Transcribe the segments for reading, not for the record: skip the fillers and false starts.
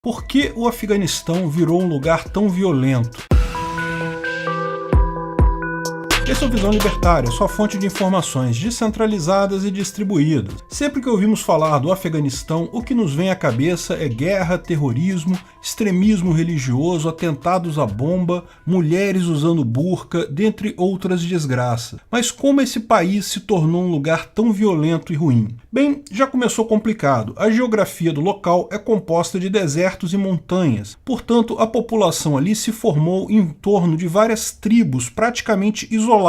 Por que o Afeganistão virou um lugar tão violento? Esse é o Visão Libertária, sua fonte de informações descentralizadas e distribuídas. Sempre que ouvimos falar do Afeganistão, o que nos vem à cabeça é guerra, terrorismo, extremismo religioso, atentados à bomba, mulheres usando burca, dentre outras desgraças. Mas como esse país se tornou um lugar tão violento e ruim? Bem, já começou complicado. A geografia do local é composta de desertos e montanhas. Portanto, a população ali se formou em torno de várias tribos praticamente isoladas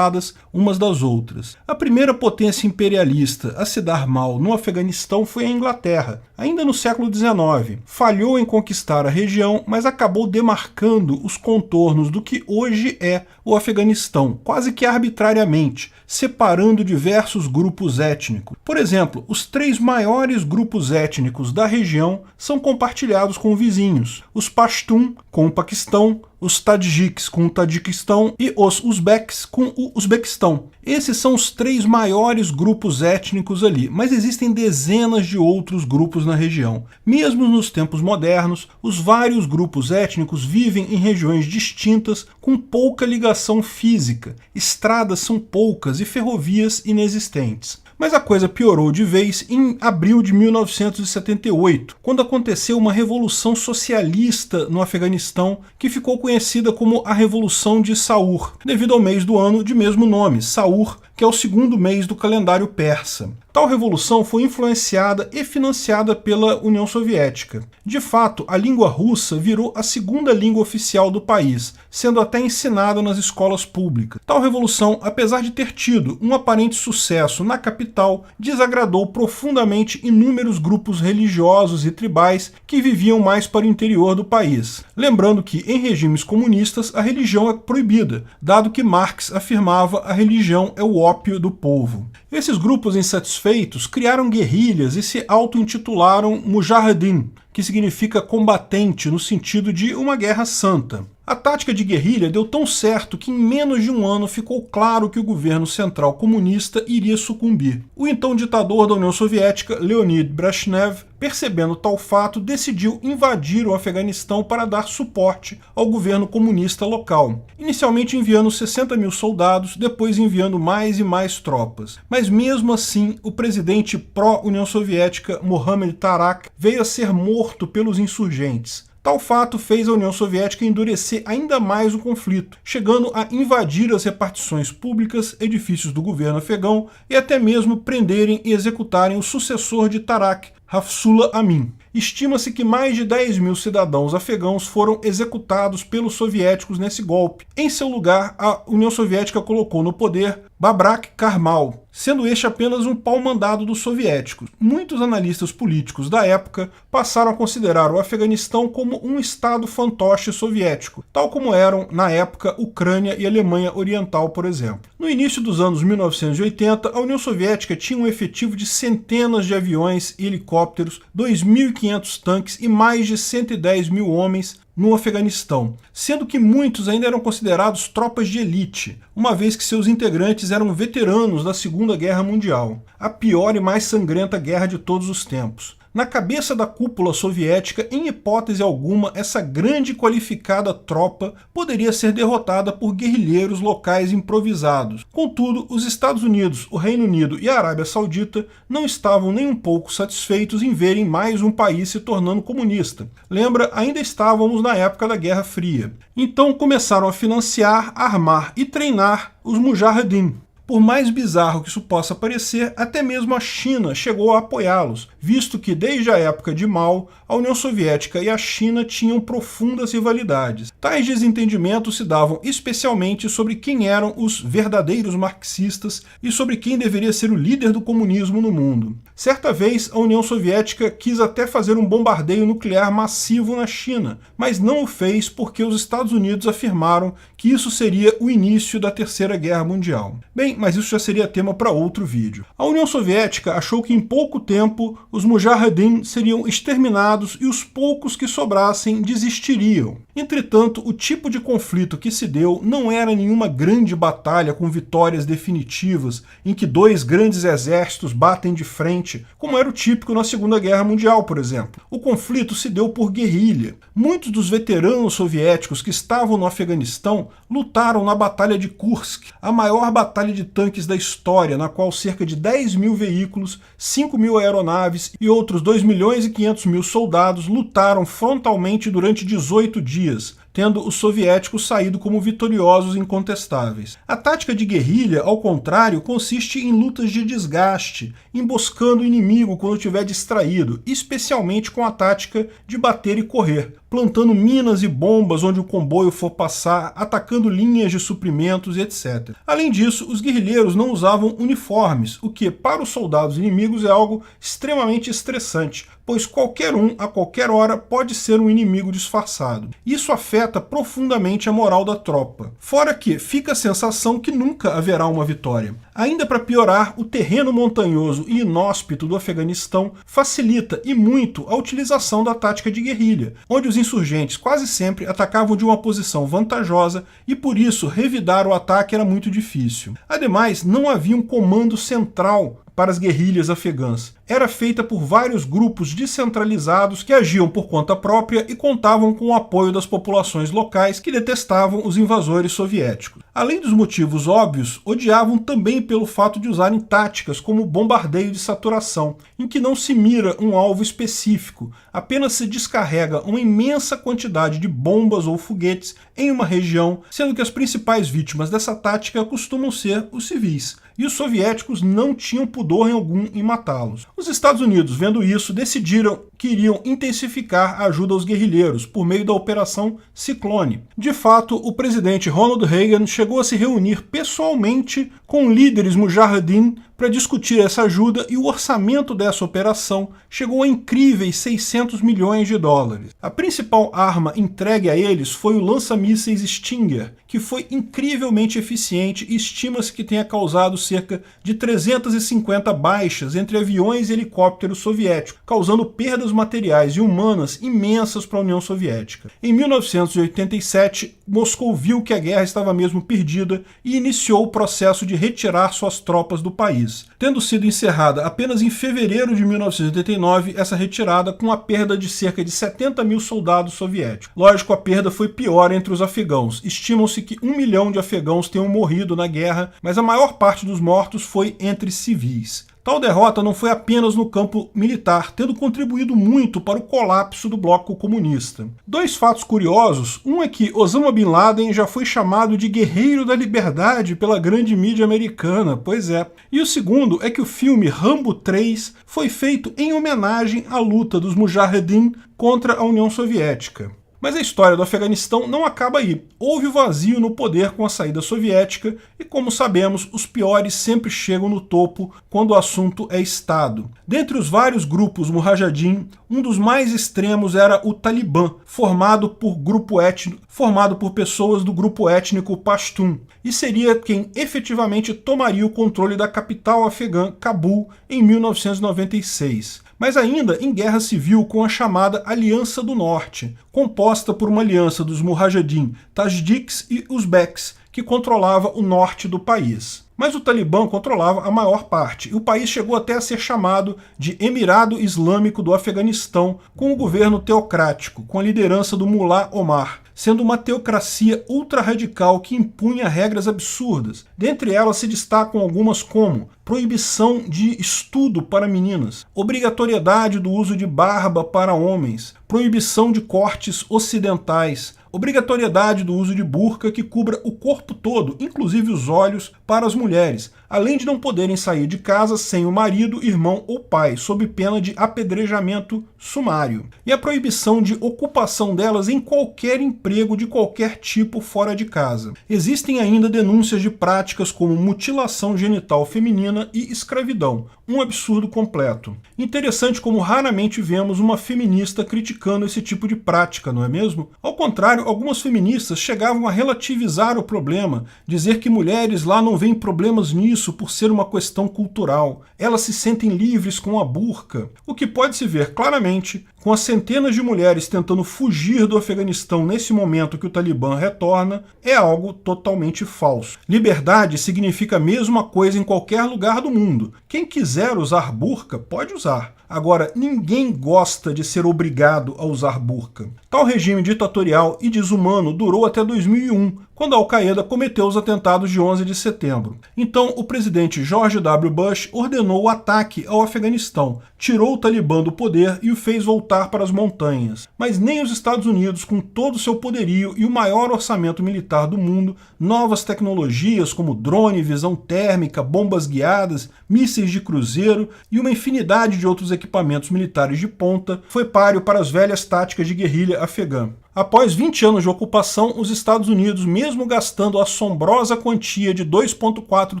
umas das outras. A primeira potência imperialista a se dar mal no Afeganistão foi a Inglaterra, ainda no século XIX. Falhou em conquistar a região, mas acabou demarcando os contornos do que hoje é o Afeganistão, quase que arbitrariamente, separando diversos grupos étnicos. Por exemplo, os 3 maiores grupos étnicos da região são compartilhados com vizinhos: os Pashtun com o Paquistão, os Tadjiks com o Tajiquistão e os Uzbeks com o Uzbequistão. Esses são os 3 maiores grupos étnicos ali, mas existem dezenas de outros grupos na região. Mesmo nos tempos modernos, os vários grupos étnicos vivem em regiões distintas com pouca ligação física. Estradas são poucas e ferrovias inexistentes. Mas a coisa piorou de vez em abril de 1978, quando aconteceu uma revolução socialista no Afeganistão que ficou conhecida como a Revolução de Saur, devido ao mês do ano de mesmo nome, Saur, que é o segundo mês do calendário persa. Tal revolução foi influenciada e financiada pela União Soviética. De fato, a língua russa virou a segunda língua oficial do país, sendo até ensinada nas escolas públicas. Tal revolução, apesar de ter tido um aparente sucesso na capital, desagradou profundamente inúmeros grupos religiosos e tribais que viviam mais para o interior do país. Lembrando que, em regimes comunistas, a religião é proibida, dado que Marx afirmava a religião é o ópio do povo. Esses grupos insatisfeitos criaram guerrilhas e se auto-intitularam Mujahedin, que significa combatente no sentido de uma guerra santa. A tática de guerrilha deu tão certo que em menos de um ano ficou claro que o governo central comunista iria sucumbir. O então ditador da União Soviética, Leonid Brezhnev, percebendo tal fato, decidiu invadir o Afeganistão para dar suporte ao governo comunista local, inicialmente enviando 60 mil soldados, depois enviando mais e mais tropas. Mas mesmo assim, o presidente pró-União Soviética, Mohammad Tarak, veio a ser morto pelos insurgentes. Tal fato fez a União Soviética endurecer ainda mais o conflito, chegando a invadir as repartições públicas, edifícios do governo afegão e até mesmo prenderem e executarem o sucessor de Tarak, Hafsullah Amin. Estima-se que mais de 10 mil cidadãos afegãos foram executados pelos soviéticos nesse golpe. Em seu lugar, a União Soviética colocou no poder Babrak Karmal, sendo este apenas um pau-mandado dos soviéticos. Muitos analistas políticos da época passaram a considerar o Afeganistão como um estado fantoche soviético, tal como eram, na época, Ucrânia e Alemanha Oriental, por exemplo. No início dos anos 1980, a União Soviética tinha um efetivo de centenas de aviões e helicópteros, 2.500 tanques e mais de 110 mil homens no Afeganistão, sendo que muitos ainda eram considerados tropas de elite, uma vez que seus integrantes eram veteranos da Segunda Guerra Mundial, a pior e mais sangrenta guerra de todos os tempos. Na cabeça da cúpula soviética, em hipótese alguma, essa grande e qualificada tropa poderia ser derrotada por guerrilheiros locais improvisados. Contudo, os Estados Unidos, o Reino Unido e a Arábia Saudita não estavam nem um pouco satisfeitos em verem mais um país se tornando comunista. Lembra, ainda estávamos na época da Guerra Fria. Então começaram a financiar, armar e treinar os Mujahedin. Por mais bizarro que isso possa parecer, até mesmo a China chegou a apoiá-los, visto que desde a época de Mao, a União Soviética e a China tinham profundas rivalidades. Tais desentendimentos se davam especialmente sobre quem eram os verdadeiros marxistas e sobre quem deveria ser o líder do comunismo no mundo. Certa vez, a União Soviética quis até fazer um bombardeio nuclear massivo na China, mas não o fez porque os Estados Unidos afirmaram que isso seria o início da Terceira Guerra Mundial. Bem, mas isso já seria tema para outro vídeo. A União Soviética achou que em pouco tempo os Mujahedin seriam exterminados e os poucos que sobrassem desistiriam. Entretanto, o tipo de conflito que se deu não era nenhuma grande batalha com vitórias definitivas, em que dois grandes exércitos batem de frente, como era o típico na Segunda Guerra Mundial, por exemplo. O conflito se deu por guerrilha. Muitos dos veteranos soviéticos que estavam no Afeganistão lutaram na Batalha de Kursk, a maior batalha de tanques da história, na qual cerca de 10.000 veículos, 5.000 aeronaves e outros 2.500.000 soldados lutaram frontalmente durante 18 dias, tendo os soviéticos saído como vitoriosos incontestáveis. A tática de guerrilha, ao contrário, consiste em lutas de desgaste, emboscando o inimigo quando estiver distraído, especialmente com a tática de bater e correr, plantando minas e bombas onde o comboio for passar, atacando linhas de suprimentos, etc. Além disso, os guerrilheiros não usavam uniformes, o que, para os soldados inimigos, é algo extremamente estressante, pois qualquer um, a qualquer hora, pode ser um inimigo disfarçado. Isso afeta profundamente a moral da tropa. Fora que fica a sensação que nunca haverá uma vitória. Ainda para piorar, o terreno montanhoso e inóspito do Afeganistão facilita e muito a utilização da tática de guerrilha, onde os insurgentes quase sempre atacavam de uma posição vantajosa e por isso revidar o ataque era muito difícil. Ademais, não havia um comando central para as guerrilhas afegãs. Era feita por vários grupos descentralizados que agiam por conta própria e contavam com o apoio das populações locais que detestavam os invasores soviéticos. Além dos motivos óbvios, odiavam também pelo fato de usarem táticas como o bombardeio de saturação, em que não se mira um alvo específico, apenas se descarrega uma imensa quantidade de bombas ou foguetes em uma região, sendo que as principais vítimas dessa tática costumam ser os civis, e os soviéticos não tinham pudor algum em matá-los. Os Estados Unidos, vendo isso, decidiram que iriam intensificar a ajuda aos guerrilheiros por meio da Operação Ciclone. De fato, o presidente Ronald Reagan chegou a se reunir pessoalmente com líderes mujahedin para discutir essa ajuda e o orçamento dessa operação chegou a incríveis 600 milhões de dólares. A principal arma entregue a eles foi o lança-mísseis Stinger, que foi incrivelmente eficiente e estima-se que tenha causado cerca de 350 baixas entre aviões e helicópteros soviéticos, causando perdas materiais e humanas imensas para a União Soviética. Em 1987, Moscou viu que a guerra estava mesmo perdida e iniciou o processo de retirar suas tropas do país. Tendo sido encerrada apenas em fevereiro de 1989, essa retirada com a perda de cerca de 70 mil soldados soviéticos. Lógico, a perda foi pior entre os afegãos. Estimam-se que 1 milhão de afegãos tenham morrido na guerra, mas a maior parte dos mortos foi entre civis. Tal derrota não foi apenas no campo militar, tendo contribuído muito para o colapso do bloco comunista. Dois fatos curiosos, um é que Osama Bin Laden já foi chamado de guerreiro da liberdade pela grande mídia americana, pois é. E o segundo é que o filme Rambo 3 foi feito em homenagem à luta dos Mujahedin contra a União Soviética. Mas a história do Afeganistão não acaba aí. Houve o vazio no poder com a saída soviética e, como sabemos, os piores sempre chegam no topo quando o assunto é Estado. Dentre os vários grupos mujahedin, um dos mais extremos era o Talibã, formado por pessoas do grupo étnico Pashtun, e seria quem efetivamente tomaria o controle da capital afegã, Cabul, em 1996. Mas ainda em guerra civil com a chamada Aliança do Norte, composta por uma aliança dos mujahedin tajdiks e uzbeks, que controlava o norte do país. Mas o Talibã controlava a maior parte, e o país chegou até a ser chamado de Emirado Islâmico do Afeganistão, com o governo teocrático, com a liderança do Mullah Omar, sendo uma teocracia ultra-radical que impunha regras absurdas. Dentre elas se destacam algumas como proibição de estudo para meninas, obrigatoriedade do uso de barba para homens, proibição de cortes ocidentais, obrigatoriedade do uso de burca que cubra o corpo todo, inclusive os olhos, para as mulheres, além de não poderem sair de casa sem o marido, irmão ou pai, sob pena de apedrejamento sumário. E a proibição de ocupação delas em qualquer emprego de qualquer tipo fora de casa. Existem ainda denúncias de práticas como mutilação genital feminina e escravidão, um absurdo completo. Interessante como raramente vemos uma feminista criticando esse tipo de prática, não é mesmo? Ao contrário, algumas feministas chegavam a relativizar o problema, dizer que mulheres lá não veem problemas nisso por ser uma questão cultural. Elas se sentem livres com a burca, o que pode se ver claramente com as centenas de mulheres tentando fugir do Afeganistão nesse momento que o Talibã retorna, é algo totalmente falso. Liberdade significa a mesma coisa em qualquer lugar do mundo. Quem quiser usar burca, pode usar. Agora, ninguém gosta de ser obrigado a usar burca. Tal regime ditatorial e desumano durou até 2001, quando a Al-Qaeda cometeu os atentados de 11 de setembro. Então, o presidente George W. Bush ordenou o ataque ao Afeganistão, tirou o Talibã do poder e o fez voltar para as montanhas. Mas nem os Estados Unidos, com todo o seu poderio e o maior orçamento militar do mundo, novas tecnologias como drone, visão térmica, bombas guiadas, mísseis de cruzeiro e uma infinidade de outros equipamentos militares de ponta, foi páreo para as velhas táticas de guerrilha afegã. Após 20 anos de ocupação, os Estados Unidos, mesmo gastando a assombrosa quantia de 2,4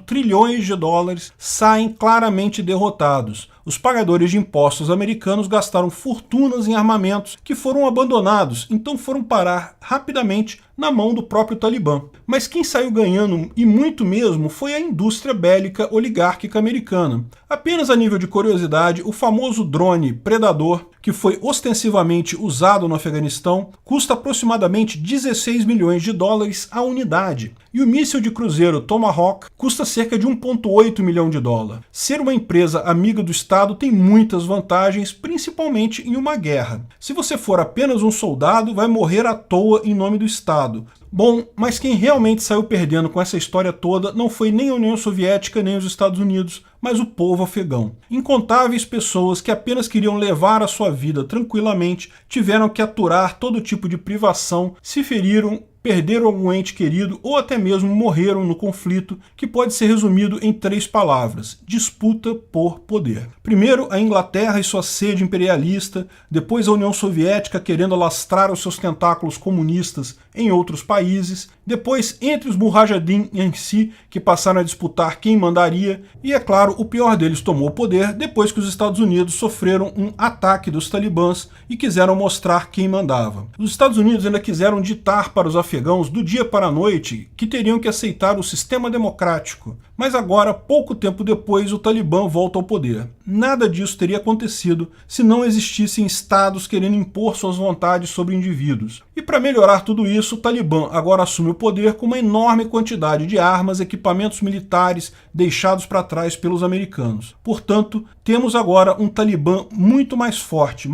trilhões de dólares, saem claramente derrotados. Os pagadores de impostos americanos gastaram fortunas em armamentos que foram abandonados, então foram parar rapidamente na mão do próprio Talibã. Mas quem saiu ganhando, e muito mesmo, foi a indústria bélica oligárquica americana. Apenas a nível de curiosidade, o famoso drone Predador, que foi ostensivamente usado no Afeganistão, custa aproximadamente 16 milhões de dólares a unidade. E o míssil de cruzeiro Tomahawk custa cerca de 1,8 milhão de dólares. Ser uma empresa amiga do Estado tem muitas vantagens, principalmente em uma guerra. Se você for apenas um soldado, vai morrer à toa em nome do Estado. Bom, mas quem realmente saiu perdendo com essa história toda não foi nem a União Soviética nem os Estados Unidos, mas o povo afegão. Incontáveis pessoas que apenas queriam levar a sua vida tranquilamente tiveram que aturar todo tipo de privação, se feriram, perderam algum ente querido ou até mesmo morreram no conflito, que pode ser resumido em 3 palavras: disputa por poder. Primeiro, a Inglaterra e sua sede imperialista, depois a União Soviética querendo alastrar os seus tentáculos comunistas em outros países, depois entre os Mujahedin em si, que passaram a disputar quem mandaria, e é claro, o pior deles tomou o poder depois que os Estados Unidos sofreram um ataque dos talibãs e quiseram mostrar quem mandava. Os Estados Unidos ainda quiseram ditar para os afegãos do dia para a noite que teriam que aceitar o sistema democrático, mas agora, pouco tempo depois, o Talibã volta ao poder. Nada disso teria acontecido se não existissem estados querendo impor suas vontades sobre indivíduos. E para melhorar tudo isso, o Talibã agora assume o poder com uma enorme quantidade de armas e equipamentos militares deixados para trás pelos americanos. Portanto, temos agora um Talibã muito mais forte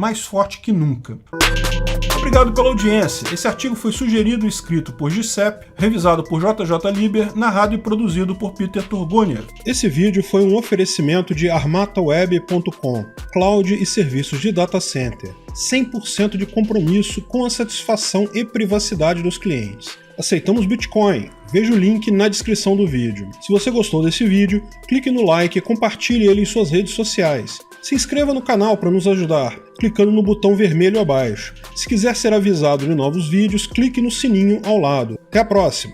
que nunca. Obrigado pela audiência. Esse artigo foi sugerido e escrito por Giuseppe, revisado por JJ Liber, narrado e produzido por Peter Turguniev. Esse vídeo foi um oferecimento de armataweb.com, cloud e serviços de data center. 100% de compromisso com a satisfação e privacidade dos clientes. Aceitamos Bitcoin. Veja o link na descrição do vídeo. Se você gostou desse vídeo, clique no like e compartilhe ele em suas redes sociais. Se inscreva no canal para nos ajudar, clicando no botão vermelho abaixo. Se quiser ser avisado de novos vídeos, clique no sininho ao lado. Até a próxima!